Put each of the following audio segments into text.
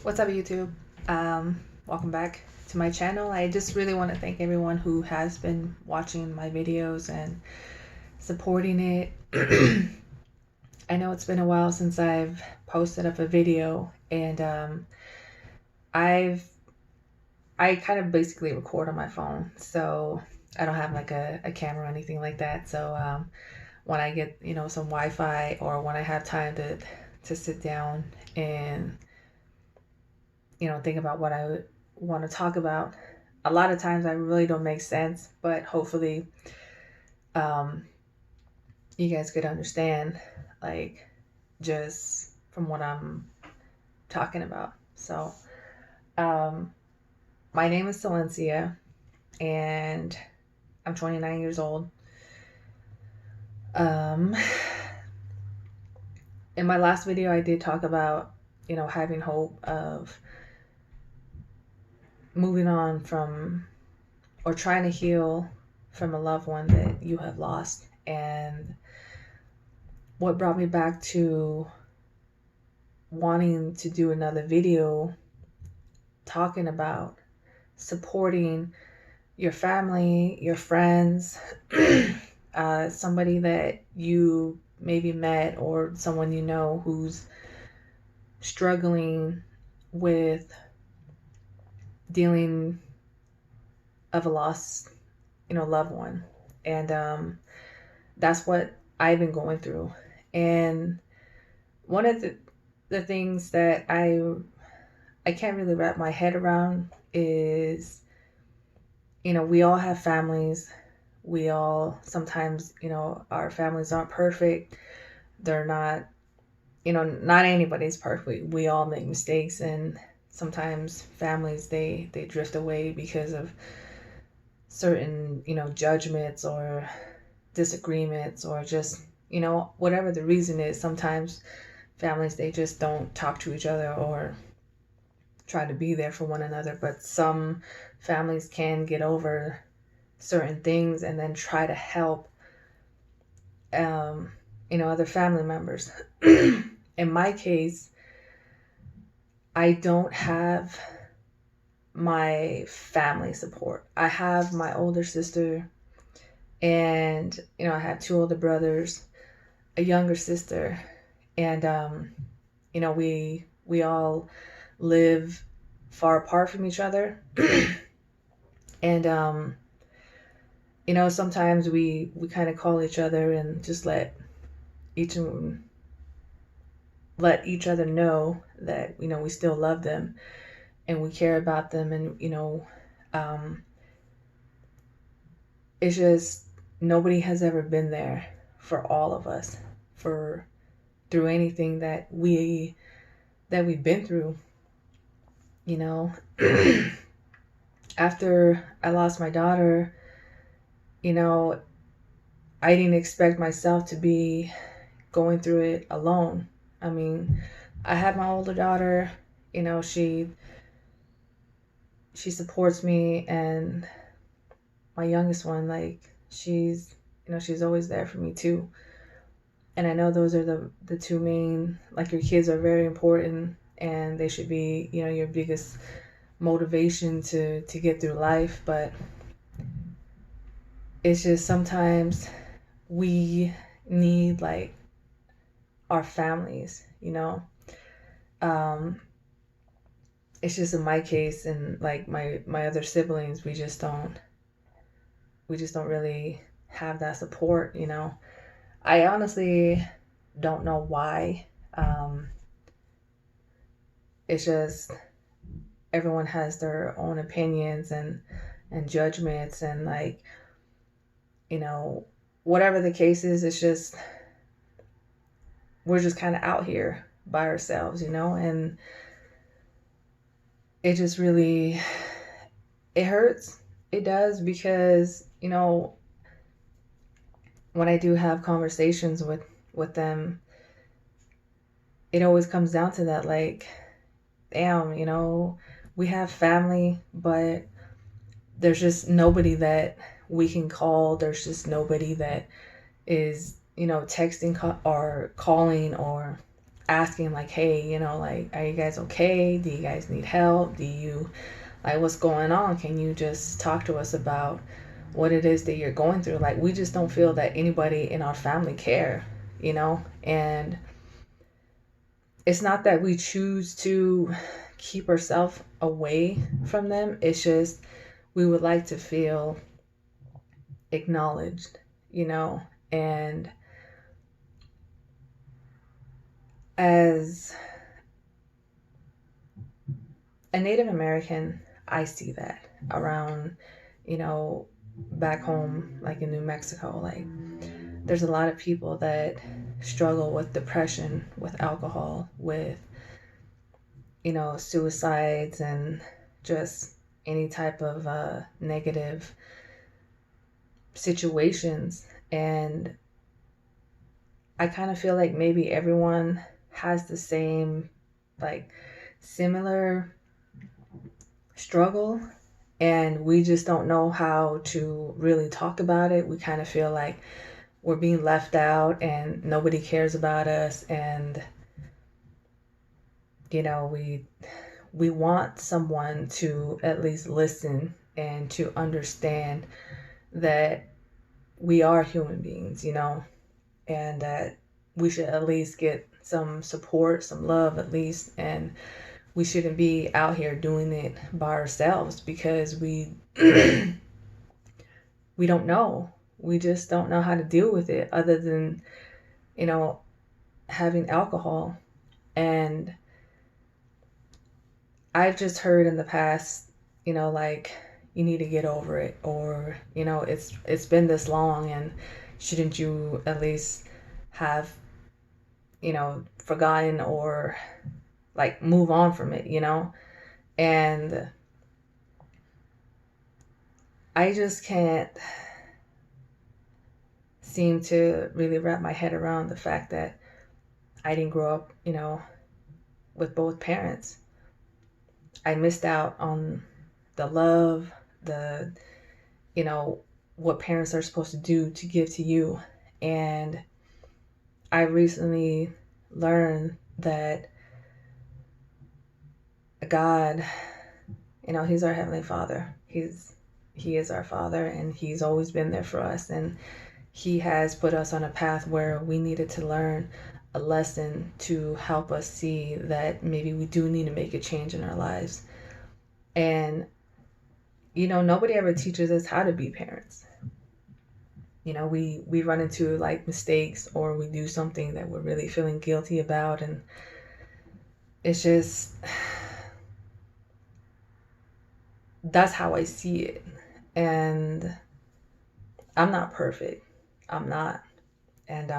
What's up, YouTube? Welcome back to my channel. I just really want to thank everyone who has been watching my videos and supporting it. I know it's been a while since I've posted up a video, and I kind of basically record on my phone, so I don't have like a camera or anything like that. So when I get some Wi-Fi, or when I have time to sit down and think about what I want to talk about. A lot of times I really don't make sense, but hopefully um, you guys could understand, like, just from what I'm talking about. So, um, my name is Silencia, and I'm 29 years old. Um, in my last video, I did talk about, having hope of moving on from, or trying to heal from a loved one that you have lost. And what brought me back to wanting to do another video talking about supporting your family, your friends, somebody that you maybe met, or someone you know who's struggling with dealing of a lost, loved one. And that's what I've been going through. And one of the things that I can't really wrap my head around is, we all have families. We all sometimes, our families aren't perfect. They're not, not anybody's perfect. We all make mistakes, and sometimes families, they drift away because of certain, judgments or disagreements, or just, whatever the reason is. Sometimes families, they just don't talk to each other or try to be there for one another. But some families can get over certain things and then try to help other family members. In my case, I don't have my family support. I have my older sister, and I have two older brothers, a younger sister, and we all live far apart from each other. And sometimes we kind of call each other and just each let each other know that we still love them and we care about them. And um, it's just nobody has ever been there for all of us, for through anything that we've been through. After I lost my daughter, I didn't expect myself to be going through it alone. I mean, I had my older daughter, she supports me, and my youngest one, like, she's always there for me too. And I know those are the two main, like, your kids are very important, and they should be, your biggest motivation to get through life. But it's just sometimes we need, like, our families. um it's just in my case, and like my other siblings, we just don't really have that support. I honestly don't know why. It's just everyone has their own opinions and judgments, and, like, you know whatever the case is, it's just we're just kind of out here by ourselves. And it just really, it hurts. It does, because when I do have conversations with them, it always comes down to that, like, damn, we have family, but there's just nobody that we can call. There's just nobody that is, texting or calling or asking like, hey, like, are you guys okay? Do you guys need help? Do you, like, what's going on? Can you just talk to us about what it is that you're going through? Like, we just don't feel that anybody in our family care. And it's not that we choose to keep ourselves away from them. It's just we would like to feel acknowledged. And as a Native American, I see that around, you know, back home, like in New Mexico. Like, there's a lot of people that struggle with depression, with alcohol, with, suicides, and just any type of negative situations. And I kind of feel like maybe everyone has the same, like, similar struggle, and we just don't know how to really talk about it. We kind of feel like we're being left out and nobody cares about us. And, we want someone to at least listen and to understand that we are human beings, and that we should at least get some support, some love at least. And we shouldn't be out here doing it by ourselves, because we we don't know. We just don't know how to deal with it other than, you know, having alcohol. And I've just heard in the past, like, you need to get over it, or, it's been this long, and shouldn't you at least have, forgotten, or like move on from it. And I just can't seem to really wrap my head around the fact that I didn't grow up, with both parents. I missed out on the love, the, you know, what parents are supposed to do to give to you. And I recently learned that God, He's our Heavenly Father. He is our Father, and He's always been there for us. And He has put us on a path where we needed to learn a lesson to help us see that maybe we do need to make a change in our lives. And, nobody ever teaches us how to be parents. We run into like mistakes, or we do something that we're really feeling guilty about. And it's just, that's how I see it. And I'm not perfect. I'm not. And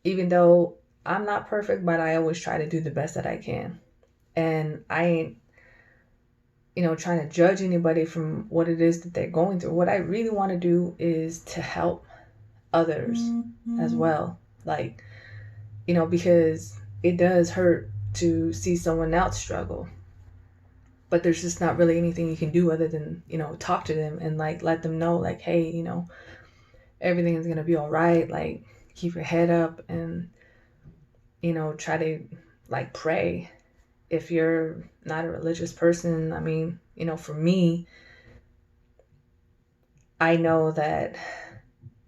even though I'm not perfect, but I always try to do the best that I can. And I ain't, trying to judge anybody from what it is that they're going through. What I really want to do is to help others as well. Like, because it does hurt to see someone else struggle. But there's just not really anything you can do other than, talk to them and like let them know, like, hey, everything is gonna be all right. Like, keep your head up, and, try to like pray. If you're not a religious person, I mean, for me, I know that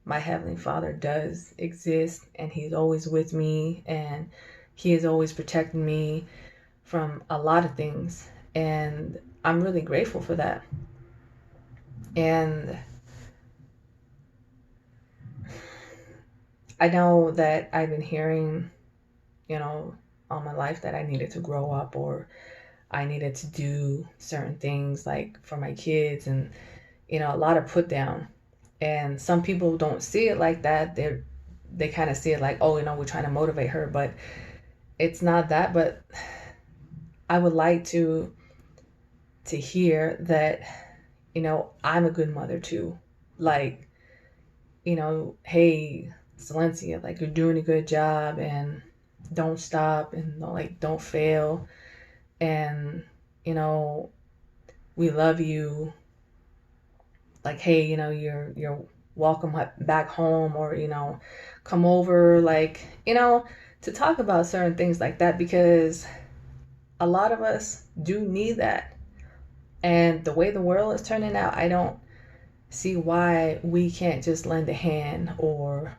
my Heavenly Father does exist, and He's always with me, and He is always protecting me from a lot of things. And I'm really grateful for that. And I know that I've been hearing, all my life, that I needed to grow up, or I needed to do certain things like for my kids, and, a lot of put down. And some people don't see it like that. They kind of see it like, oh, we're trying to motivate her, but it's not that. But I would like to hear that, I'm a good mother too. Like, hey, Silencia, like, you're doing a good job, and don't stop, and don't fail. And, we love you. Like, hey, you're welcome back home, or, come over. Like, to talk about certain things like that, because a lot of us do need that. And the way the world is turning out, I don't see why we can't just lend a hand, or,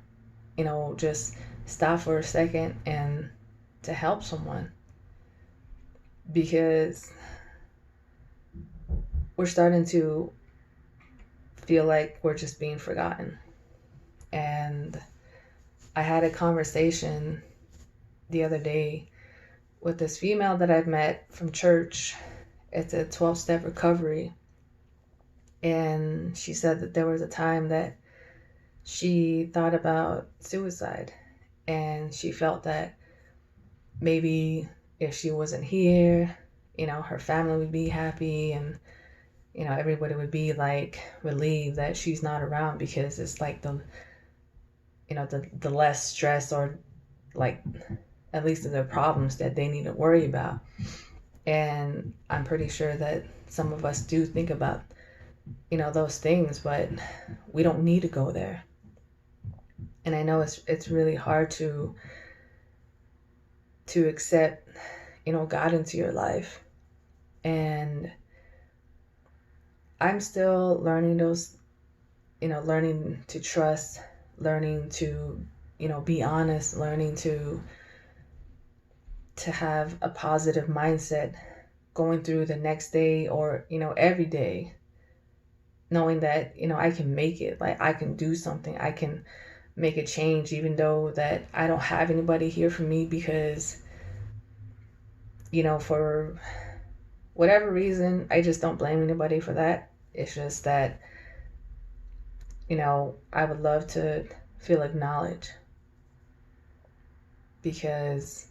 just stop for a second and to help someone, because we're starting to feel like we're just being forgotten. And I had a conversation the other day with this female that I've met from church. It's a 12-step recovery. And she said that there was a time that she thought about suicide. And she felt that maybe if she wasn't here, her family would be happy, and, everybody would be like relieved that she's not around, because it's like the less stress, or like at least the problems that they need to worry about. And I'm pretty sure that some of us do think about, those things, but we don't need to go there. And I know it's really hard to accept, God into your life. And I'm still learning those, learning to trust, learning to, be honest, learning to have a positive mindset going through the next day, or, every day, knowing that, I can make it, like I can do something, I can make a change, even though that I don't have anybody here for me, because, for whatever reason, I just don't blame anybody for that. It's just that, I would love to feel acknowledged, because,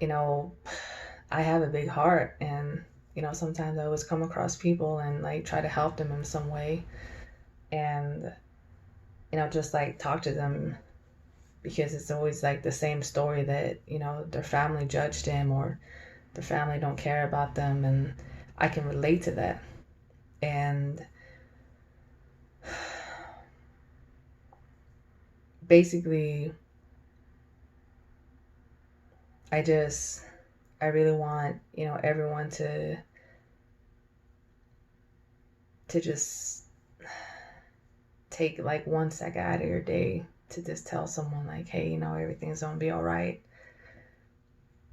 I have a big heart, and, sometimes I always come across people and like try to help them in some way, and, just like talk to them, because it's always like the same story that, their family judged them, or their family don't care about them, and I can relate to that. And basically, I really want, everyone to just take like 1 second out of your day to just tell someone like, hey, everything's gonna be all right.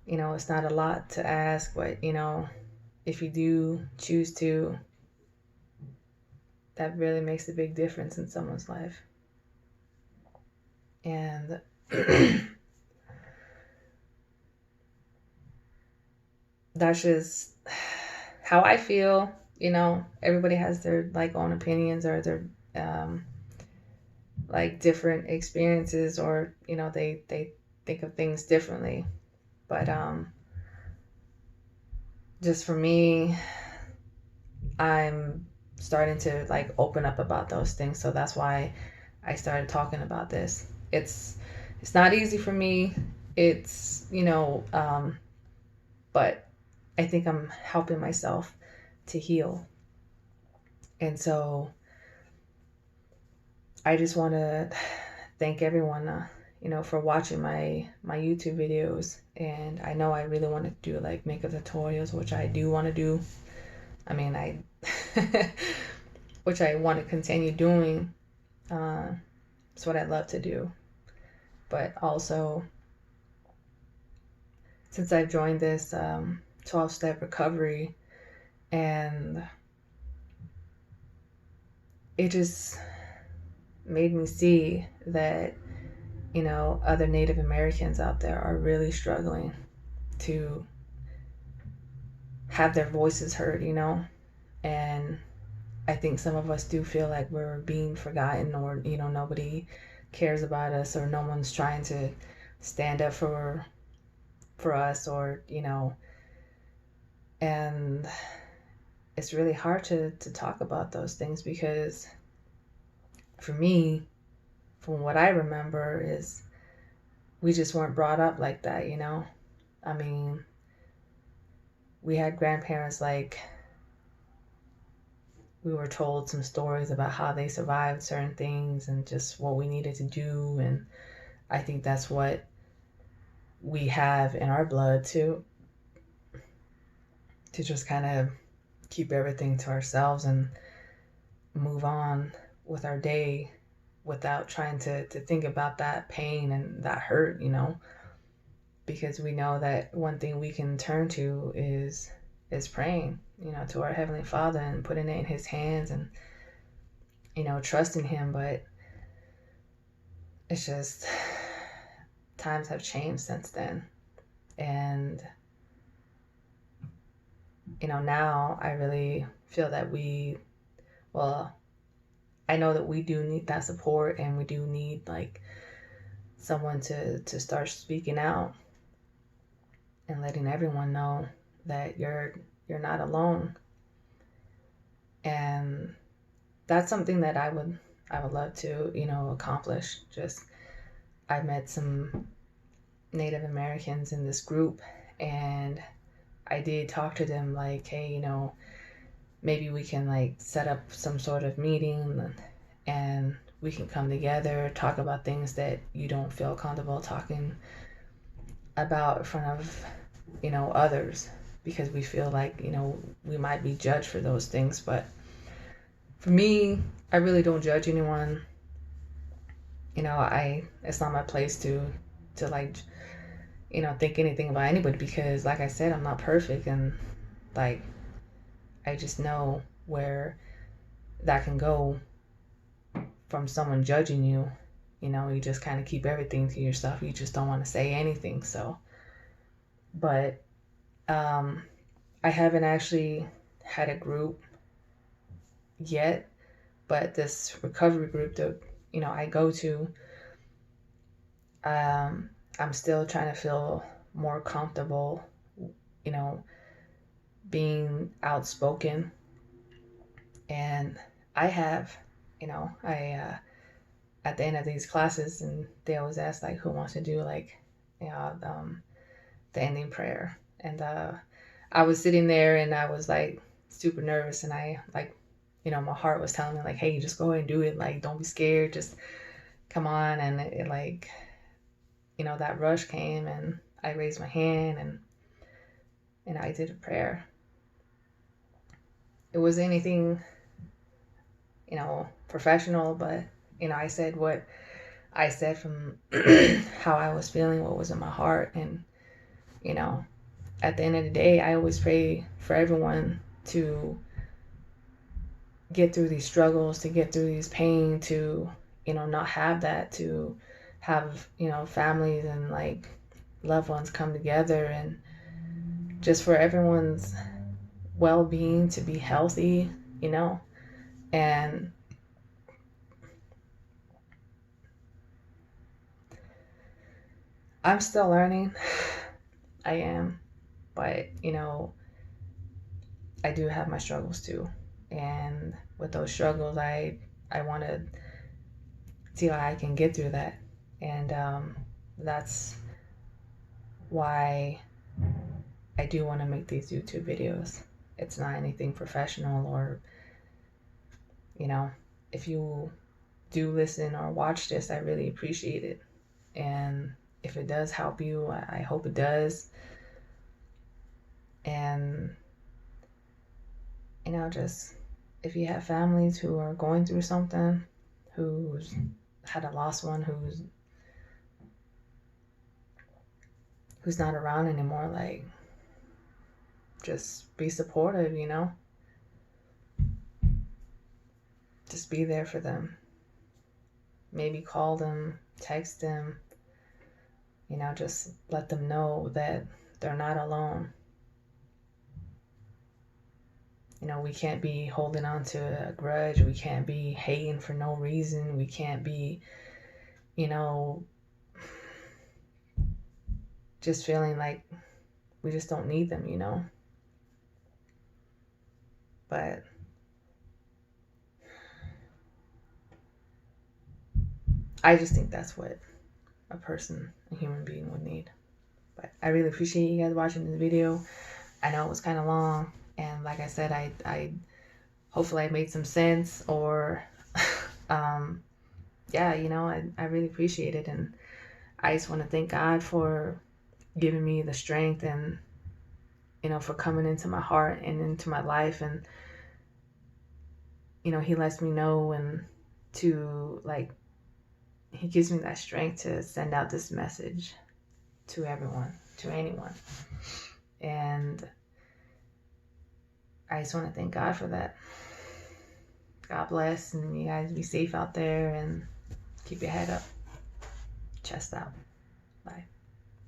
It's not a lot to ask, but, if you do choose to, that really makes a big difference in someone's life. And that's just how I feel. Everybody has their like own opinions, or their like different experiences, or they think of things differently. But just for me, I'm starting to like open up about those things, so that's why I started talking about this. It's not easy for me. It's but I think I'm helping myself to heal. And so I just want to thank everyone, for watching my YouTube videos. And I know I really want to do like makeup tutorials, which I do want to do. I mean, which I want to continue doing. It's what I love to do. But also, since I've joined this 12-step recovery, and it just made me see that, other Native Americans out there are really struggling to have their voices heard, and I think some of us do feel like we're being forgotten, or, nobody cares about us, or no one's trying to stand up for us, or, and it's really hard to talk about those things, because for me, from what I remember, is we just weren't brought up like that, I mean, we had grandparents, like, we were told some stories about how they survived certain things and just what we needed to do. And I think that's what we have in our blood to just kind of keep everything to ourselves and move on with our day without trying to think about that pain and that hurt, because we know that one thing we can turn to is praying, to our Heavenly Father and putting it in His hands and, trusting Him. But it's just, times have changed since then. And, now I really feel that I know that we do need that support, and we do need like someone to start speaking out and letting everyone know that you're not alone. And that's something that I would love to, accomplish. Just, I met some Native Americans in this group, and I did talk to them like, hey, maybe we can like set up some sort of meeting and we can come together, talk about things that you don't feel comfortable talking about in front of, others, because we feel like, we might be judged for those things. But for me, I really don't judge anyone. It's not my place to like, think anything about anybody, because like I said, I'm not perfect, and like, I just know where that can go from someone judging you. You just kind of keep everything to yourself. You just don't want to say anything. So, but I haven't actually had a group yet, but this recovery group that, I go to, I'm still trying to feel more comfortable, being outspoken. And I have, I at the end of these classes, and they always ask like, who wants to do like, the ending prayer. And I was sitting there and I was like super nervous, and I like, my heart was telling me like, hey, just go ahead and do it. Like, don't be scared, just come on. And it like, that rush came, and I raised my hand and I did a prayer. It was anything, professional, but, I said what I said from how I was feeling, what was in my heart. And, at the end of the day, I always pray for everyone to get through these struggles, to get through these pain, to, not have that, to have, families and like loved ones come together, and just for everyone's well-being, to be healthy, and I'm still learning. I am, but I do have my struggles too. And with those struggles, I want to see how I can get through that. And that's why I do want to make these YouTube videos. It's not anything professional, or, if you do listen or watch this, I really appreciate it. And if it does help you, I hope it does. And, just if you have families who are going through something, who's had a lost one, who's not around anymore, like, just be supportive, just be there for them. Maybe call them, text them, just let them know that they're not alone. We can't be holding on to a grudge. We can't be hating for no reason. We can't be, just feeling like we just don't need them, But I just think that's what a human being would need. But I really appreciate you guys watching this video. I know it was kind of long, and like I said, I hopefully I made some sense, or yeah, I really appreciate it. And I just want to thank God for giving me the strength and, for coming into my heart and into my life. And, he lets me know and to like, he gives me that strength to send out this message to everyone, to anyone. And I just want to thank God for that. God bless, and you guys be safe out there and keep your head up, chest out. Bye.